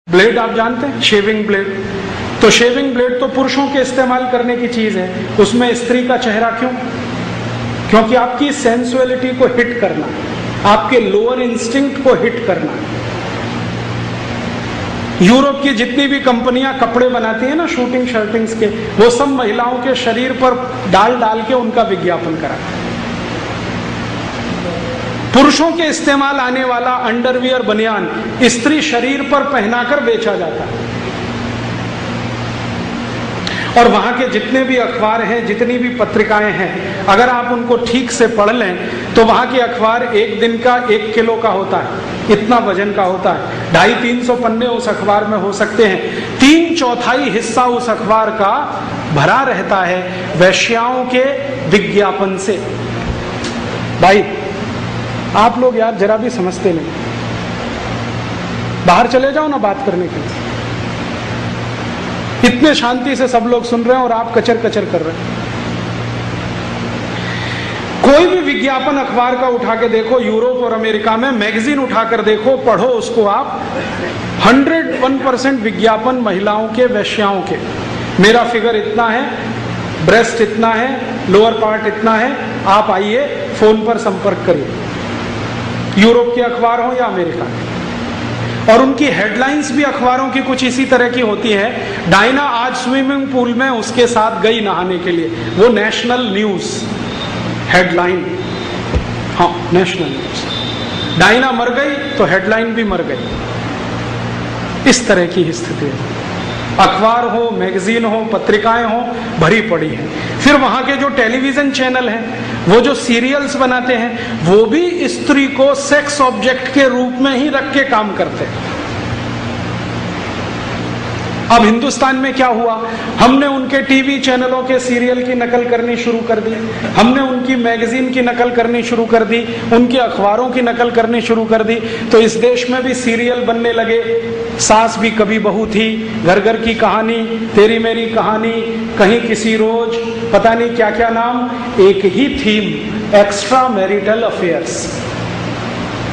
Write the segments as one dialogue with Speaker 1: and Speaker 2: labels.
Speaker 1: Blade आप जानते हैं, शेविंग ब्लेड। तो शेविंग ब्लेड तो पुरुषों के इस्तेमाल करने की चीज है, उसमें स्त्री का चेहरा क्यों? क्योंकि आपकी सेंसुअलिटी को हिट करना, आपके लोअर इंस्टिंक्ट को हिट करना। यूरोप की जितनी भी कंपनियां कपड़े बनाती हैं ना, शूटिंग शर्टिंग्स के, वो सब महिलाओं के शरीर पर डाल डाल के उनका विज्ञापन कराते हैं। पुरुषों के इस्तेमाल आने वाला अंडरवियर बनियान स्त्री शरीर पर पहनाकर बेचा जाता है। और वहां के जितने भी अखबार हैं, जितनी भी पत्रिकाएं हैं, अगर आप उनको ठीक से पढ़ लें तो वहां के अखबार एक दिन का 1 किलो का होता है, इतना वजन का होता है। 250-300 पन्ने उस अखबार में हो सकते हैं। 3/4 हिस्सा उस अखबार का भरा रहता है वेश्याओं के विज्ञापन से। भाई आप लोग यार जरा भी समझते नहीं, बाहर चले जाओ ना बात करने के लिए। इतने शांति से सब लोग सुन रहे हैं और आप कचर कचर कर रहे हैं। कोई भी विज्ञापन अखबार का उठा के देखो, यूरोप और अमेरिका में मैगजीन उठाकर देखो, पढ़ो उसको आप, 101% विज्ञापन महिलाओं के, वेश्याओं के। मेरा फिगर इतना है, ब्रेस्ट इतना है, लोअर पार्ट इतना है, आप आइए फोन पर संपर्क करिए। यूरोप के अखबार हो या अमेरिका के। और उनकी हेडलाइंस भी अखबारों की कुछ इसी तरह की होती है। डायना आज स्विमिंग पूल में उसके साथ गई नहाने के लिए, वो नेशनल न्यूज हेडलाइन। हाँ, नेशनल न्यूज। डायना मर गई तो हेडलाइन भी मर गई। इस तरह की स्थिति है। अखबार हो, मैगजीन हो, पत्रिकाएं हो, भरी पड़ी है। फिर वहां के जो टेलीविजन चैनल हैं, वो जो सीरियल्स बनाते हैं, वो भी स्त्री को सेक्स ऑब्जेक्ट के रूप में ही रख के काम करते हैं। अब हिंदुस्तान में क्या हुआ, हमने उनके टीवी चैनलों के सीरियल की नकल करनी शुरू कर दी, हमने उनकी मैगजीन की नकल करनी शुरू कर दी, उनके अखबारों की नकल करनी शुरू कर दी। तो इस देश में भी सीरियल बनने लगे। सास भी कभी बहू थी, घर घर की कहानी, तेरी मेरी कहानी, कहीं किसी रोज, पता नहीं क्या क्या नाम, एक ही थीम, एक्स्ट्रा मैरिटल अफेयर्स।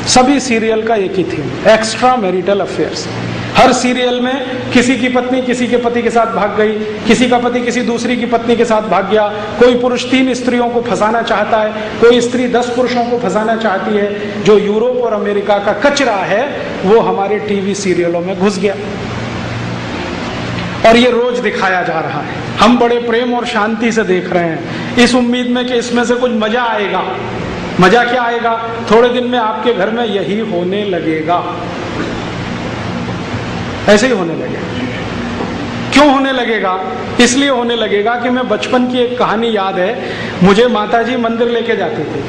Speaker 1: सभी सीरियल का एक ही थीम, एक्स्ट्रा मैरिटल अफेयर्स। हर सीरियल में किसी की पत्नी किसी के पति के साथ भाग गई, किसी का पति किसी दूसरी की पत्नी के साथ भाग गया, कोई पुरुष 3 स्त्रियों को फंसाना चाहता है, कोई स्त्री 10 पुरुषों को फंसाना चाहती है। जो यूरोप और अमेरिका का कचरा है वो हमारे टीवी सीरियलों में घुस गया और ये रोज दिखाया जा रहा है। हम बड़े प्रेम और शांति से देख रहे हैं, इस उम्मीद में कि इसमें से कुछ मजा आएगा। मजा क्या आएगा, थोड़े दिन में आपके घर में यही होने लगेगा, ऐसे ही होने लगेगा। क्यों होने लगेगा? इसलिए होने लगेगा कि मैं बचपन की एक कहानी याद है, मुझे माताजी मंदिर लेके जाती थी,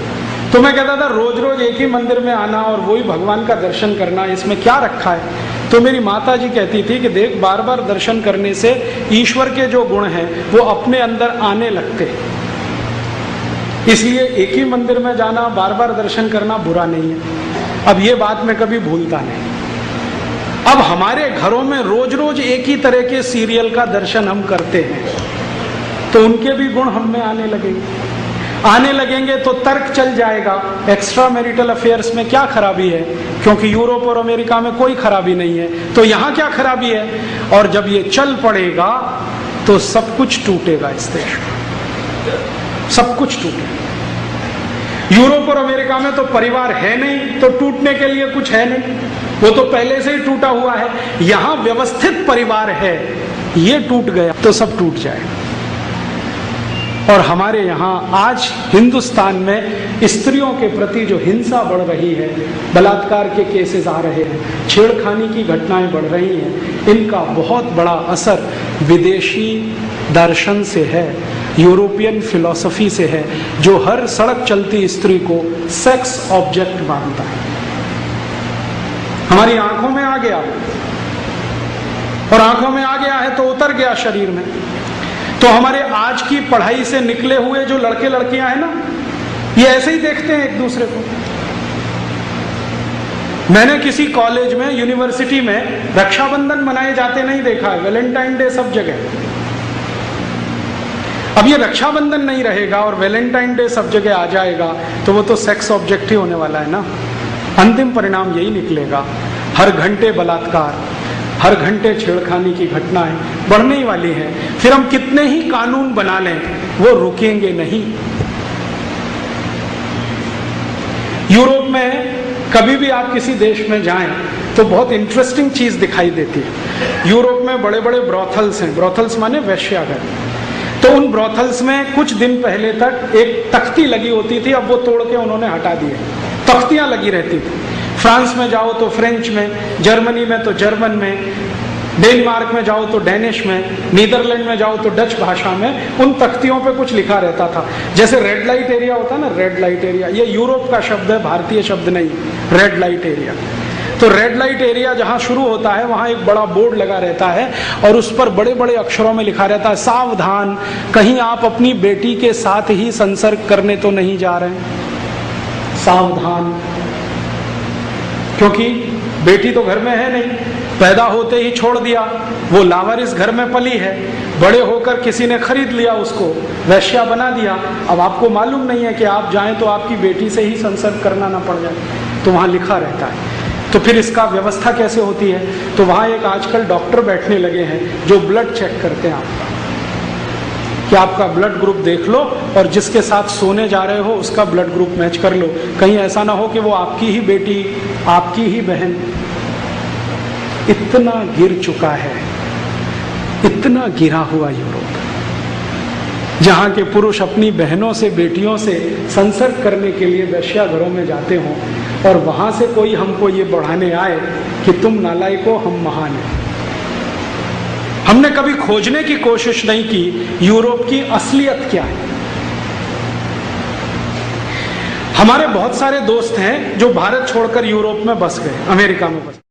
Speaker 1: तो मैं कहता था रोज रोज एक ही मंदिर में आना और वही भगवान का दर्शन करना, इसमें क्या रखा है? तो मेरी माताजी कहती थी कि देख, बार बार दर्शन करने से ईश्वर के जो गुण हैं वो अपने अंदर आने लगते, इसलिए एक ही मंदिर में जाना, बार बार दर्शन करना बुरा नहीं है। अब ये बात मैं कभी भूलता नहीं। अब हमारे घरों में रोज रोज एक ही तरह के सीरियल का दर्शन हम करते हैं, तो उनके भी गुण हम में आने लगेंगे तो तर्क चल जाएगा, एक्स्ट्रा मैरिटल अफेयर्स में क्या खराबी है, क्योंकि यूरोप और अमेरिका में कोई खराबी नहीं है, तो यहाँ क्या खराबी है? और जब ये चल पड़ेगा तो सब कुछ टूटेगा इस देश में, सब कुछ टूटेगा। यूरोप और अमेरिका में तो परिवार है नहीं, तो टूटने के लिए कुछ है नहीं, वो तो पहले से ही टूटा हुआ है। यहां व्यवस्थित परिवार है, ये टूट गया तो सब टूट जाएगा। और हमारे यहाँ आज हिंदुस्तान में स्त्रियों के प्रति जो हिंसा बढ़ रही है, बलात्कार के केसेस आ रहे हैं, छेड़खानी की घटनाएं बढ़ रही हैं, इनका बहुत बड़ा असर विदेशी दर्शन से है, यूरोपियन फिलॉसफी से है, जो हर सड़क चलती स्त्री को सेक्स ऑब्जेक्ट मानता है। हमारी आंखों में आ गया, और आंखों में आ गया है तो उतर गया शरीर में। तो हमारे आज की पढ़ाई से निकले हुए जो लड़के लड़कियां हैं ना, ये ऐसे ही देखते हैं एक दूसरे को। मैंने किसी कॉलेज में, यूनिवर्सिटी में रक्षाबंधन मनाए जाते नहीं देखा है, वैलेंटाइन डे सब जगह। अब ये रक्षाबंधन नहीं रहेगा और वैलेंटाइन डे सब जगह आ जाएगा तो वो तो सेक्स ऑब्जेक्ट ही होने वाला है ना। अंतिम परिणाम यही निकलेगा, हर घंटे बलात्कार, हर घंटे छेड़खानी की घटनाएं बढ़ने ही वाली है। फिर हम कितने ही कानून बना लें, वो रुकेंगे नहीं। यूरोप में कभी भी आप किसी देश में जाएं तो बहुत इंटरेस्टिंग चीज दिखाई देती है। यूरोप में बड़े बड़े ब्रॉथल्स हैं, ब्रॉथल्स माने वेश्याघर। तो उन ब्रॉथल्स में कुछ दिन पहले तक एक तख्ती लगी होती थी, अब वो तोड़ के उन्होंने हटा दी है। तख्तियां लगी रहती थी। फ्रांस में जाओ तो फ्रेंच में, जर्मनी में तो जर्मन में, डेनमार्क में जाओ तो डेनिश में, नीदरलैंड में जाओ तो डच भाषा में उन तख्तियों पे कुछ लिखा रहता था। जैसे रेड लाइट एरिया होता है ना, रेड लाइट एरिया, ये यूरोप का शब्द है, भारतीय शब्द नहीं। रेड लाइट एरिया, तो रेड लाइट एरिया जहां शुरू होता है वहां एक बड़ा बोर्ड लगा रहता है और उस पर बड़े बड़े अक्षरों में लिखा रहता है, सावधान, कहीं आप अपनी बेटी के साथ ही संसर्ग करने तो नहीं जा रहे हैं, सावधान। क्योंकि बेटी तो घर में है नहीं, पैदा होते ही छोड़ दिया, वो लावारिस घर में पली है, बड़े होकर किसी ने खरीद लिया उसको, वैश्या बना दिया। अब आपको मालूम नहीं है कि आप जाएं तो आपकी बेटी से ही संसर्ग करना ना पड़ जाए, तो वहां लिखा रहता है। तो फिर इसका व्यवस्था कैसे होती है? तो वहां एक आजकल डॉक्टर बैठने लगे हैं जो ब्लड चेक करते हैं आपका, कि आपका ब्लड ग्रुप देख लो और जिसके साथ सोने जा रहे हो उसका ब्लड ग्रुप मैच कर लो। कहीं ऐसा ना हो कि वो आपकी ही बेटी, आपकी ही बहन। इतना गिर चुका है, इतना गिरा हुआ यूरोप, जहां के पुरुष अपनी बहनों से, बेटियों से संसर्ग करने के लिए वेश्याघरों में जाते हों और वहां से कोई हमको ये बढ़ाने आए कि तुम नालायको, हम महान हैं। हमने कभी खोजने की कोशिश नहीं की यूरोप की असलियत क्या है। हमारे बहुत सारे दोस्त हैं जो भारत छोड़कर यूरोप में बस गए, अमेरिका में बस गए।